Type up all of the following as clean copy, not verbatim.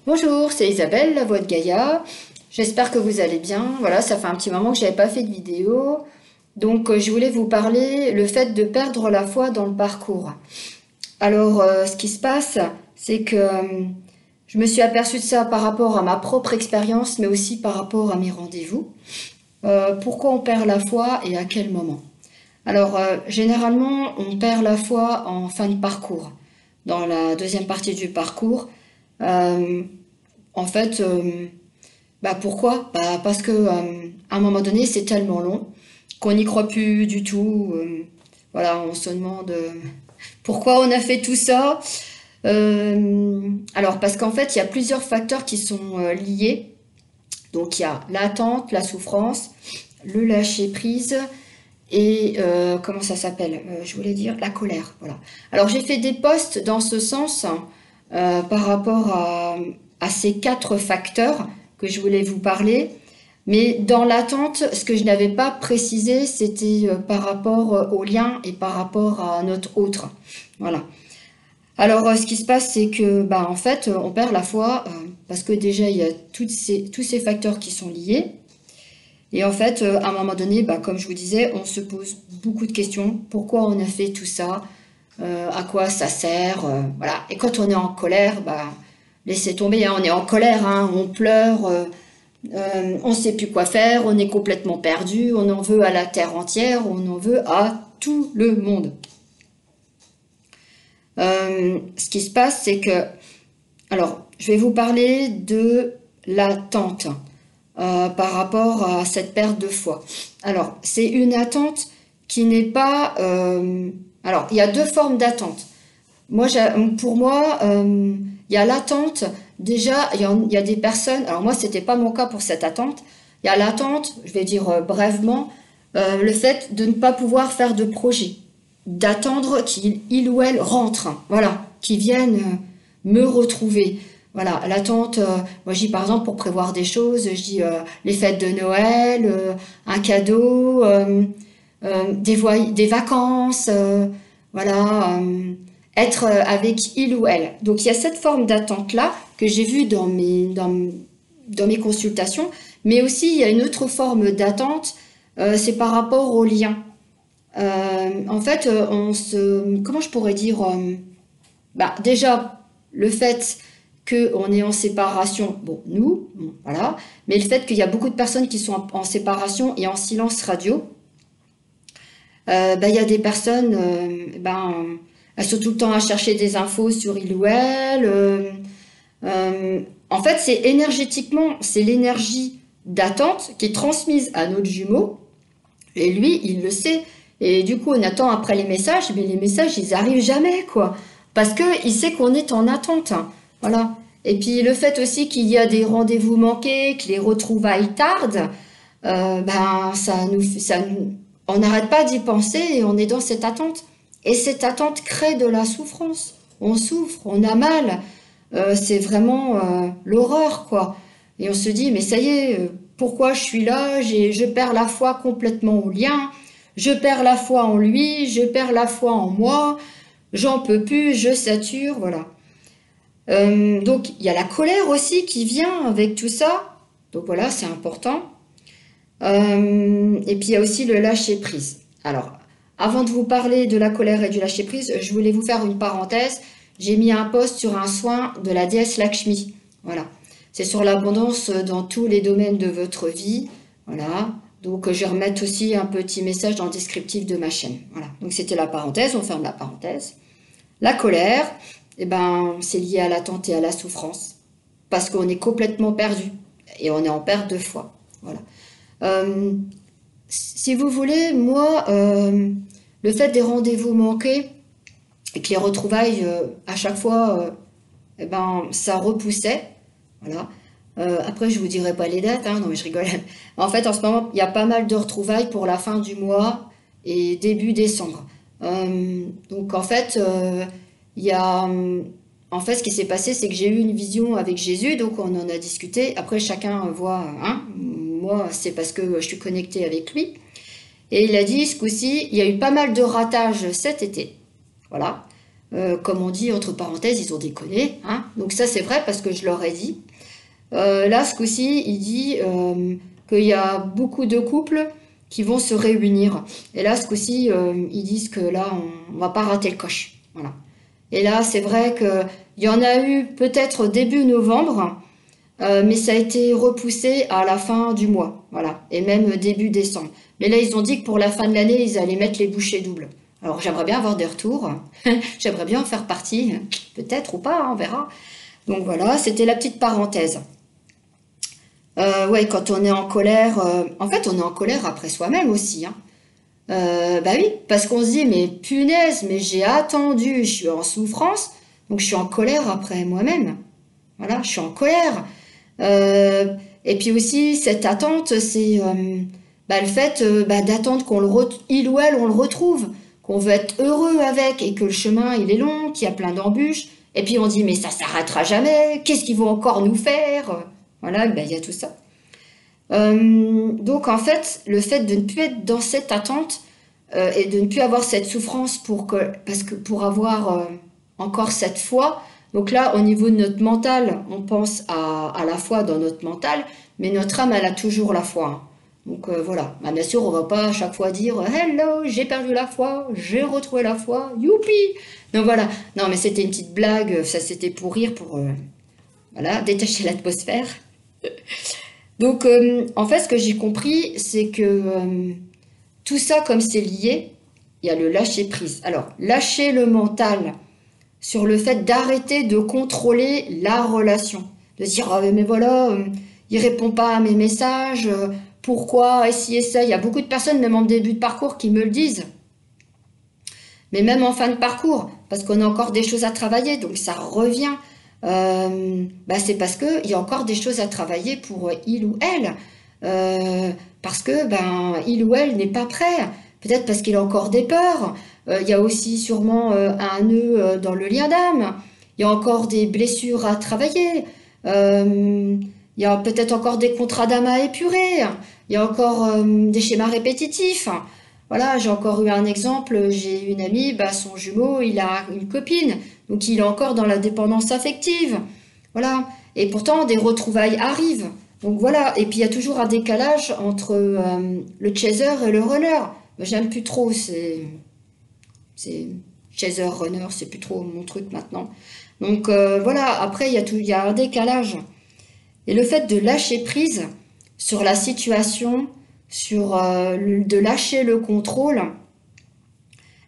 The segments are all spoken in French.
Bonjour, c'est Isabelle, la voix de Gaïa. J'espère que vous allez bien. Voilà, ça fait un petit moment que j'avais pas fait de vidéo. Donc, je voulais vous parler le fait de perdre la foi dans le parcours. Alors, ce qui se passe, c'est que je me suis aperçue de ça par rapport à ma propre expérience, mais aussi par rapport à mes rendez-vous. Pourquoi on perd la foi et à quel moment? Alors, généralement, on perd la foi en fin de parcours, dans la deuxième partie du parcours. Euh, en fait, pourquoi? Parce que à un moment donné, c'est tellement long qu'on n'y croit plus du tout. Voilà, on se demande pourquoi on a fait tout ça. Alors, parce qu'en fait, il y a plusieurs facteurs qui sont liés. Donc, il y a l'attente, la souffrance, le lâcher prise et comment ça s'appelle? Je voulais dire la colère. Voilà. Alors, j'ai fait des posts dans ce sens par rapport à ces quatre facteurs que je voulais vous parler. Mais dans l'attente, ce que je n'avais pas précisé, c'était par rapport au lien et par rapport à notre autre. Voilà. Alors, ce qui se passe, c'est que, en fait, on perd la foi parce que déjà, il y a tous ces facteurs qui sont liés. Et en fait, à un moment donné, comme je vous disais, on se pose beaucoup de questions. Pourquoi on a fait tout ça? À quoi ça sert? Voilà. Et quand on est en colère, laissez tomber, hein, on est en colère, hein, on pleure, on ne sait plus quoi faire, on est complètement perdu, on en veut à la terre entière, on en veut à tout le monde. Ce qui se passe, c'est que, alors, je vais vous parler de l'attente par rapport à cette perte de foi. Alors, c'est une attente qui n'est pas... alors, il y a deux formes d'attente. Pour moi, il y a l'attente. Déjà, il y a des personnes... Alors moi, c'était pas mon cas pour cette attente. Il y a l'attente, je vais dire brièvement, le fait de ne pas pouvoir faire de projet. D'attendre qu'il ou elle rentre. Voilà, qu'ils viennent me retrouver. Voilà, l'attente, moi je dis par exemple pour prévoir des choses, je dis les fêtes de Noël, un cadeau, des vacances, voilà, être avec il ou elle. Donc il y a cette forme d'attente-là que j'ai vue dans mes consultations, mais aussi il y a une autre forme d'attente, c'est par rapport au lien. En fait, comment je pourrais dire, déjà, le fait qu'on est en séparation, bon, nous, bon, voilà, mais le fait qu'il y a beaucoup de personnes qui sont en séparation et en silence radio, il y a des personnes, elles sont tout le temps à chercher des infos sur il ou elle. En fait, c'est énergétiquement, c'est l'énergie d'attente qui est transmise à notre jumeau, et lui, il le sait. Et du coup, on attend après les messages, mais les messages, ils arrivent jamais, quoi. Parce que il sait qu'on est en attente. Voilà. Et puis le fait aussi qu'il y a des rendez-vous manqués, que les retrouvailles tardent, on n'arrête pas d'y penser et on est dans cette attente. Et cette attente crée de la souffrance. On souffre, on a mal. C'est vraiment l'horreur, quoi. Et on se dit, mais ça y est, pourquoi je suis là? Je perds la foi complètement au lien. Je perds la foi en lui, je perds la foi en moi, j'en peux plus, je sature, voilà. Donc il y a la colère aussi qui vient avec tout ça, donc voilà, c'est important. Et puis il y a aussi le lâcher prise. Alors, avant de vous parler de la colère et du lâcher prise, je voulais vous faire une parenthèse. J'ai mis un post sur un soin de la déesse Lakshmi, voilà. C'est sur l'abondance dans tous les domaines de votre vie, voilà. Donc, je vais remettre aussi un petit message dans le descriptif de ma chaîne. Voilà. Donc, c'était la parenthèse. On ferme la parenthèse. La colère, c'est lié à l'attente et à la souffrance. Parce qu'on est complètement perdu. Et on est en perte de foi. Voilà. Si vous voulez, moi, le fait des rendez-vous manqués et que les retrouvailles, à chaque fois, ça repoussait. Voilà. Après, je vous dirai pas les dates, hein, non mais je rigole. En fait, en ce moment, il y a pas mal de retrouvailles pour la fin du mois et début décembre. Donc en fait, il y a, en fait, ce qui s'est passé, c'est que j'ai eu une vision avec Jésus, donc on en a discuté. Après, chacun voit, hein. Moi, c'est parce que je suis connectée avec lui. Et il a dit, ce coup-ci, il y a eu pas mal de ratages cet été. Voilà. comme on dit, entre parenthèses, ils ont déconné. Hein. Donc ça, c'est vrai parce que je leur ai dit. Là, ce coup-ci, il dit qu'il y a beaucoup de couples qui vont se réunir. Et là, ce coup-ci, ils disent que là, on va pas rater le coche. Voilà. Et là, c'est vrai qu'il y en a eu peut-être début novembre, mais ça a été repoussé à la fin du mois. Voilà. Et même début décembre. Mais là, ils ont dit que pour la fin de l'année, ils allaient mettre les bouchées doubles. Alors, j'aimerais bien avoir des retours. J'aimerais bien en faire partie. Peut-être ou pas, hein, on verra. Donc voilà, c'était la petite parenthèse. Ouais, quand on est en colère, en fait, on est en colère après soi-même aussi, hein. Bah oui, parce qu'on se dit, mais punaise, mais j'ai attendu, je suis en souffrance, donc je suis en colère après moi-même. Voilà, je suis en colère. Euh, et puis aussi, cette attente, c'est bah, le fait d'attendre il ou elle, on le retrouve, qu'on veut être heureux avec, et que le chemin, il est long, qu'il y a plein d'embûches. Et puis on dit, mais ça s'arrêtera jamais, qu'est-ce qu'ils vont encore nous faire? Voilà, ben, il y a tout ça. Donc en fait, le fait de ne plus être dans cette attente et de ne plus avoir cette souffrance parce que pour avoir encore cette foi, donc là au niveau de notre mental, on pense à la foi dans notre mental, mais notre âme elle a toujours la foi. Hein. Donc voilà, bah, bien sûr on va pas à chaque fois dire hello, j'ai perdu la foi, j'ai retrouvé la foi, youpi. Donc voilà, non mais c'était une petite blague, ça c'était pour rire, pour voilà détacher l'atmosphère. Donc, en fait, ce que j'ai compris, c'est que tout ça, comme c'est lié, il y a le lâcher prise. Alors, lâcher le mental sur le fait d'arrêter de contrôler la relation. De se dire, ah, mais voilà, il répond pas à mes messages, pourquoi, et ci et ça. Il y a beaucoup de personnes, même en début de parcours, qui me le disent. Mais même en fin de parcours, parce qu'on a encore des choses à travailler, donc ça revient. Bah c'est parce qu'il y a encore des choses à travailler pour il ou elle. Parce que ben, il ou elle n'est pas prêt. Peut-être parce qu'il a encore des peurs. Il y a aussi sûrement un nœud dans le lien d'âme. Il y a encore des blessures à travailler. Il y a peut-être encore des contrats d'âme à épurer. Il y a encore des schémas répétitifs. Voilà, j'ai encore eu un exemple, j'ai une amie, bah, son jumeau, il a une copine, donc il est encore dans la dépendance affective. Voilà, et pourtant des retrouvailles arrivent. Donc voilà, et puis il y a toujours un décalage entre le chaser et le runner. J'aime plus trop, c'est chaser, runner, c'est plus trop mon truc maintenant. Donc voilà, après il y a un décalage. Et le fait de lâcher prise sur la situation, de lâcher le contrôle,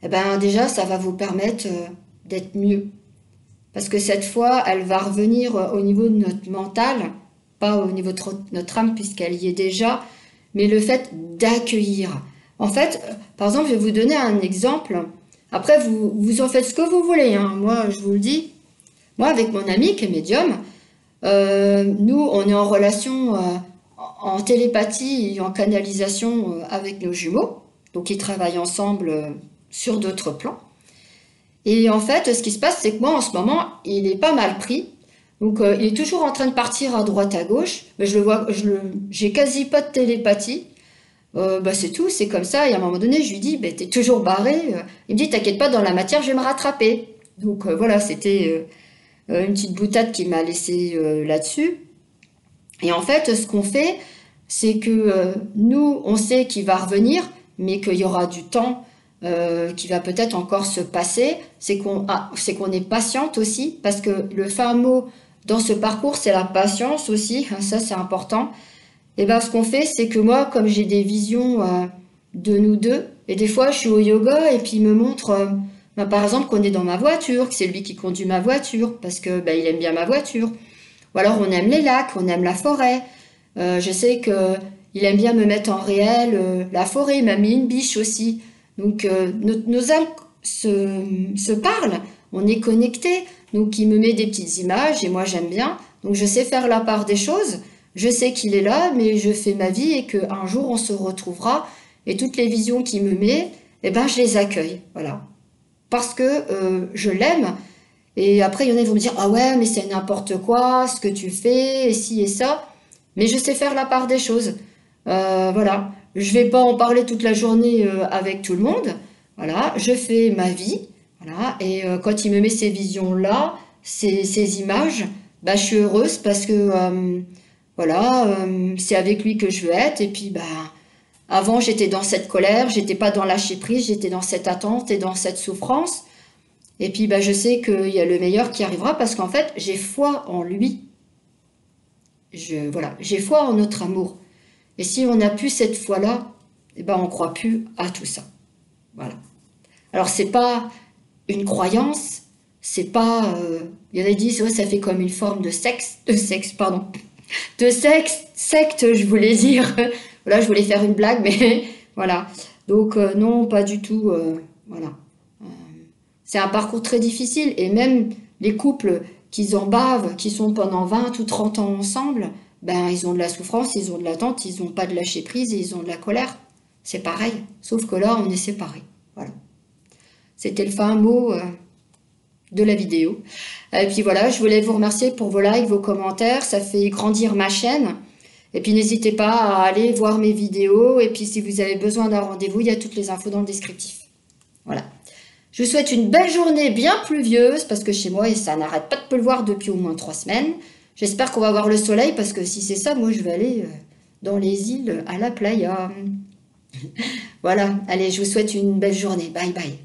eh ben déjà ça va vous permettre d'être mieux. Parce que cette fois, elle va revenir au niveau de notre mental, pas au niveau de notre âme puisqu'elle y est déjà, mais le fait d'accueillir. En fait, par exemple, je vais vous donner un exemple. Après, vous en faites ce que vous voulez, hein. Moi, je vous le dis. Moi, avec mon ami qui est médium, nous, on est en relation en télépathie et en canalisation avec nos jumeaux. Donc, ils travaillent ensemble sur d'autres plans. Et en fait, ce qui se passe, c'est que moi, en ce moment, il est pas mal pris. Donc, il est toujours en train de partir à droite, à gauche. Mais je le vois, j'ai quasi pas de télépathie. Bah, c'est tout, c'est comme ça. Et à un moment donné, je lui dis, bah, t'es toujours barré. Il me dit, t'inquiète pas, dans la matière, je vais me rattraper. Donc, voilà, c'était une petite boutade qui m'a laissé là-dessus. Et en fait, ce qu'on fait, c'est que nous, on sait qu'il va revenir, mais qu'il y aura du temps qui va peut-être encore se passer. C'est qu'on est patiente aussi, parce que le fin mot dans ce parcours, c'est la patience aussi. Ça, c'est important. Et ben, ce qu'on fait, c'est que moi, comme j'ai des visions de nous deux, et des fois, je suis au yoga et puis il me montre, ben, par exemple, qu'on est dans ma voiture, que c'est lui qui conduit ma voiture, parce que ben, il aime bien ma voiture. Ou alors, on aime les lacs, on aime la forêt. Je sais que il aime bien me mettre en réel la forêt, il m'a mis une biche aussi. Donc, nos âmes se parlent, on est connectés. Donc, il me met des petites images et moi, j'aime bien. Donc, je sais faire la part des choses. Je sais qu'il est là, mais je fais ma vie et qu'un jour on se retrouvera. Et toutes les visions qu'il me met, eh ben, je les accueille. Voilà. Parce que je l'aime. Et après, il y en a qui vont me dire, ah ouais, mais c'est n'importe quoi, ce que tu fais, et ci et ça. Mais je sais faire la part des choses. Voilà. Je vais pas en parler toute la journée avec tout le monde. Voilà. Je fais ma vie. Voilà. Et quand il me met ces visions-là, ces images, bah, je suis heureuse parce que voilà, c'est avec lui que je veux être. Et puis, bah, avant, j'étais dans cette colère, j'étais pas dans lâcher prise, j'étais dans cette attente et dans cette souffrance. Et puis, bah, je sais qu'il y a le meilleur qui arrivera parce qu'en fait, j'ai foi en lui. Voilà, j'ai foi en notre amour. Et si on n'a plus cette foi-là, eh ben, on ne croit plus à tout ça. Voilà. Alors, c'est pas une croyance, c'est pas... il y en a qui disent, ouais, ça fait comme une forme pardon, de secte, je voulais dire. Voilà, je voulais faire une blague, mais voilà. Donc, non, pas du tout. Voilà. Euh, c'est un parcours très difficile. Et même les couples qui en bavent, qui sont pendant 20 ou 30 ans ensemble, ben, ils ont de la souffrance, ils ont de l'attente, ils n'ont pas de lâcher prise et ils ont de la colère. C'est pareil. Sauf que là, on est séparés. Voilà. C'était le fin mot de la vidéo. Et puis voilà, je voulais vous remercier pour vos likes, vos commentaires. Ça fait grandir ma chaîne. Et puis n'hésitez pas à aller voir mes vidéos. Et puis si vous avez besoin d'un rendez-vous, il y a toutes les infos dans le descriptif. Voilà. Je vous souhaite une belle journée bien pluvieuse parce que chez moi, ça n'arrête pas de pleuvoir depuis au moins 3 semaines. J'espère qu'on va avoir le soleil parce que si c'est ça, moi je vais aller dans les îles à la playa. Voilà, allez, je vous souhaite une belle journée. Bye bye.